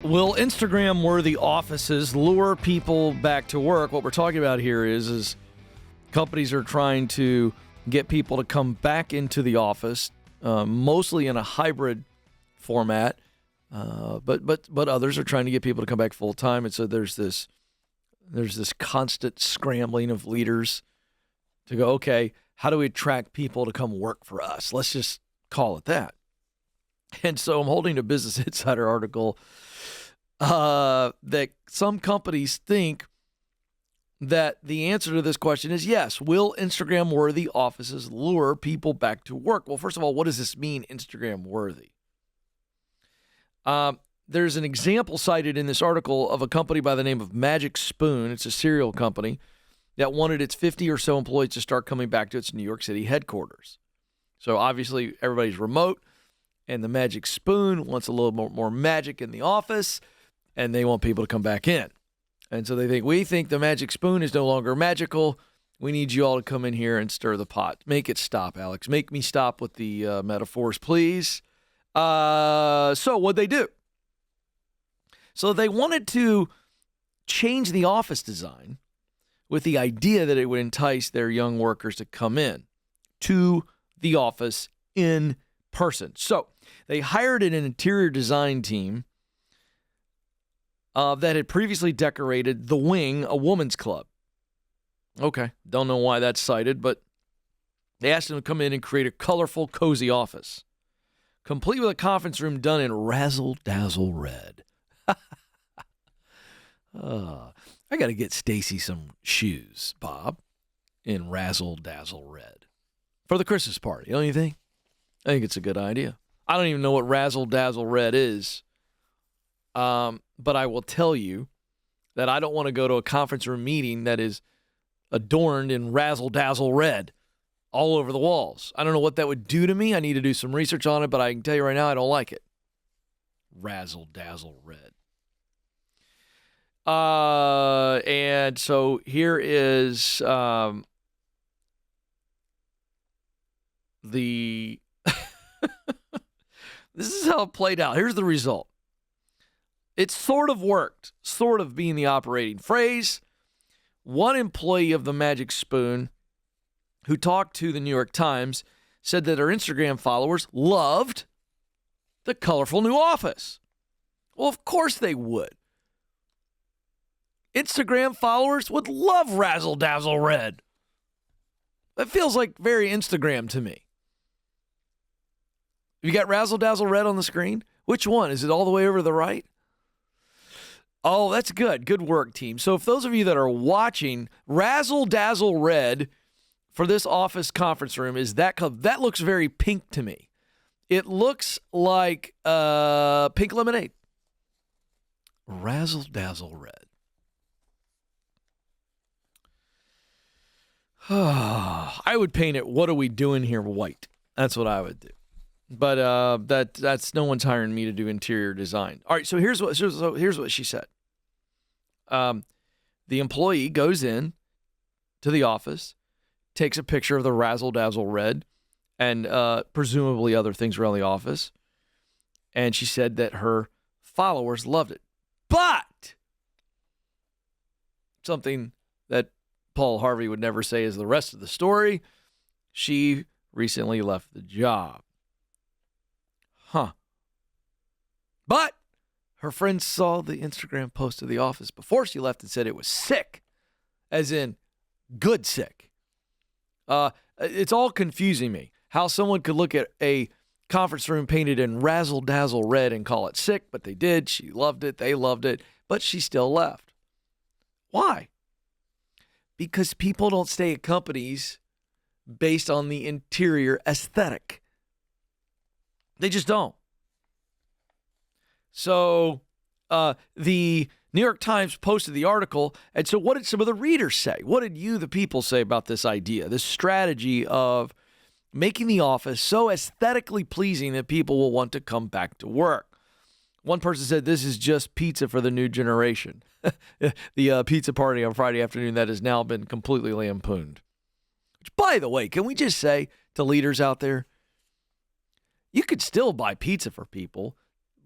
Will Instagram-worthy offices lure people back to work? What we're talking about here is companies are trying to get people to come back into the office, mostly in a hybrid format, but others are trying to get people to come back full time, and so there's this constant scrambling of leaders to go, okay, how do we attract people to come work for us? Let's just call it that. And so I'm holding a Business Insider article that some companies think that the answer to this question is yes. Will Instagram-worthy offices lure people back to work? Well, first of all, what does this mean, Instagram-worthy? There's an example cited in this article of a company by the name of Magic Spoon. It's a cereal company that wanted its 50 or so employees to start coming back to its New York City headquarters. So obviously everybody's remote, and the Magic Spoon wants a little more magic in the office, and they want people to come back in. And so we think the Magic Spoon is no longer magical. We need you all to come in here and stir the pot. Make it stop, Alex. Make me stop with the metaphors, please. So what'd they do? So they wanted to change the office design with the idea that it would entice their young workers to come in to the office in person. So they hired an interior design team that had previously decorated The Wing, a woman's club. Okay, don't know why that's cited, but they asked them to come in and create a colorful, cozy office, complete with a conference room done in razzle-dazzle red. I got to get Stacy some shoes, Bob, in razzle-dazzle red for the Christmas party, don't you think? I think it's a good idea. I don't even know what razzle-dazzle red is, but I will tell you that I don't want to go to a conference room meeting that is adorned in razzle-dazzle red all over the walls. I don't know what that would do to me. I need to do some research on it, but I can tell you right now I don't like it. Razzle-dazzle red. And so here is the this is how it played out. Here's the result. It sort of worked, sort of being the operating phrase. One employee of the Magic Spoon who talked to the New York Times said that her Instagram followers loved the colorful new office. Well, of course they would. Instagram followers would love razzle-dazzle red. That feels like very Instagram to me. You got razzle-dazzle red on the screen? Which one? Is it all the way over to the right? Oh, that's good. Good work, team. So if those of you that are watching, razzle-dazzle red for this office conference room is that looks very pink to me. It looks like pink lemonade. Razzle-dazzle red. I would paint it, what are we doing here, white. That's what I would do. But that's no one's hiring me to do interior design. All right, so here's what she said. The employee goes in to the office, takes a picture of the razzle-dazzle red and presumably other things around the office, and she said that her followers loved it. But something that Paul Harvey would never say is the rest of the story. She recently left the job. But her friends saw the Instagram post of the office before she left and said it was sick, as in good sick. It's all confusing me how someone could look at a conference room painted in razzle-dazzle red and call it sick, but they did. She loved it. They loved it, but she still left. Why? Because people don't stay at companies based on the interior aesthetic. They just don't. So the New York Times posted the article, and so what did some of the readers say? What did you, the people, say about this idea, this strategy of making the office so aesthetically pleasing that people will want to come back to work? One person said this is just pizza for the new generation. The pizza party on Friday afternoon that has now been completely lampooned. Which, by the way, can we just say to leaders out there, you could still buy pizza for people,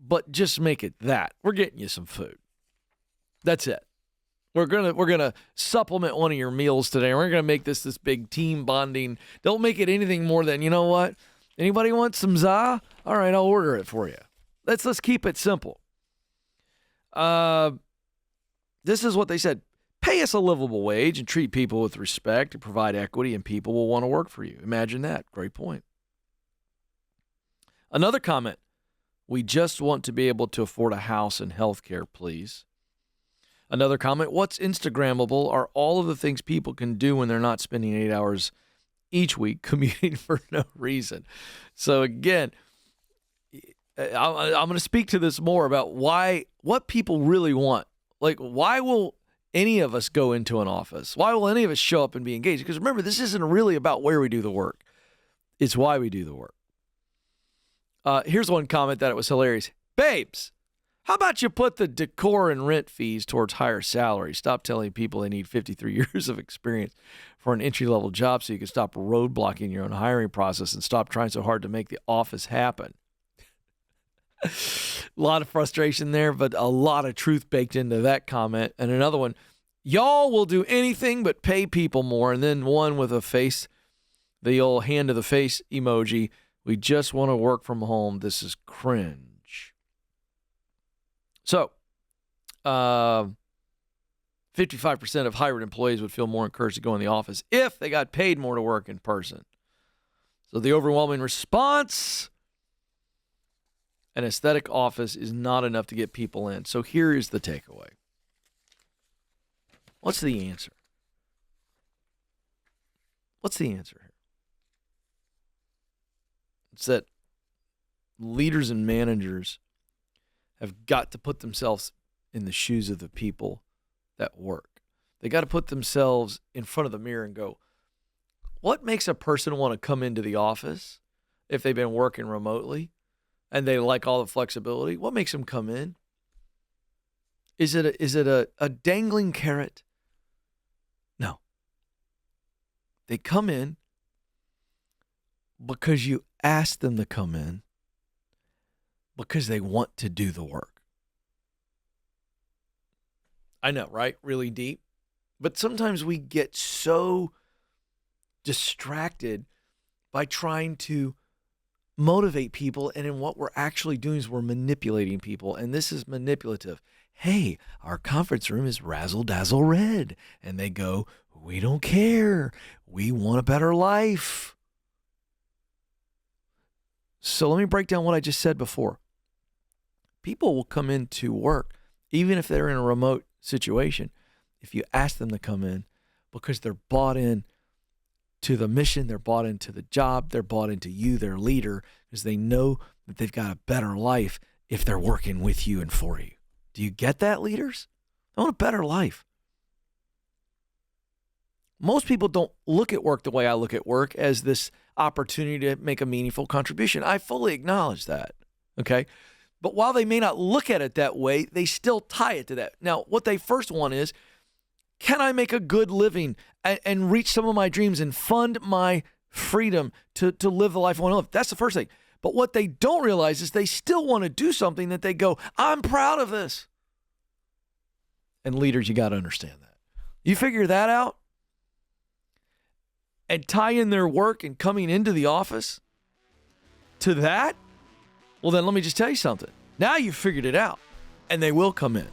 but just make it that. We're getting you some food. That's it. We're gonna supplement one of your meals today. We're gonna make this big team bonding. Don't make it anything more than, you know what? Anybody want some za? All right, I'll order it for you. Let's keep it simple. This is what they said. Pay us a livable wage and treat people with respect and provide equity, and people will want to work for you. Imagine that. Great point. Another comment. We just want to be able to afford a house and health care, please. Another comment. What's Instagrammable are all of the things people can do when they're not spending 8 hours each week commuting for no reason. So again, I'm going to speak to this more about what people really want. Like, why will any of us go into an office? Why will any of us show up and be engaged? Because remember, this isn't really about where we do the work. It's why we do the work. Here's one comment that it was hilarious. Babes, how about you put the decor and rent fees towards higher salaries? Stop telling people they need 53 years of experience for an entry-level job so you can stop roadblocking your own hiring process and stop trying so hard to make the office happen. A lot of frustration there, but a lot of truth baked into that comment. And another one, y'all will do anything but pay people more. And then one with a face, the old hand to the face emoji. We just want to work from home. This is cringe. So, 55% of hired employees would feel more encouraged to go in the office if they got paid more to work in person. So the overwhelming response, an aesthetic office is not enough to get people in. So here is the takeaway. What's the answer? What's the answer here? It's that leaders and managers have got to put themselves in the shoes of the people that work. They got to put themselves in front of the mirror and go, what makes a person want to come into the office if they've been working remotely and they like all the flexibility? What makes them come in? Is it a dangling carrot? No. They come in because you ask them to come in because they want to do the work. I know, right? Really deep. But sometimes we get so distracted by trying to motivate people, and in what we're actually doing is we're manipulating people, and this is manipulative. Hey, our conference room is razzle-dazzle red. And they go, we don't care. We want a better life. So let me break down what I just said before. People will come into work, even if they're in a remote situation, if you ask them to come in, because they're bought in to the mission, they're bought into the job, they're bought into you, their leader, because they know that they've got a better life if they're working with you and for you. Do you get that, leaders? I want a better life. Most people don't look at work the way I look at work, as this opportunity to make a meaningful contribution. I fully acknowledge that, okay? But while they may not look at it that way, they still tie it to that. Now, what they first want is, can I make a good living and reach some of my dreams and fund my freedom to live the life I want to live? That's the first thing. But what they don't realize is they still want to do something that they go, I'm proud of this. And leaders, you got to understand that. You figure that out and tie in their work and coming into the office to that, well, then let me just tell you something. Now you've figured it out, and they will come in.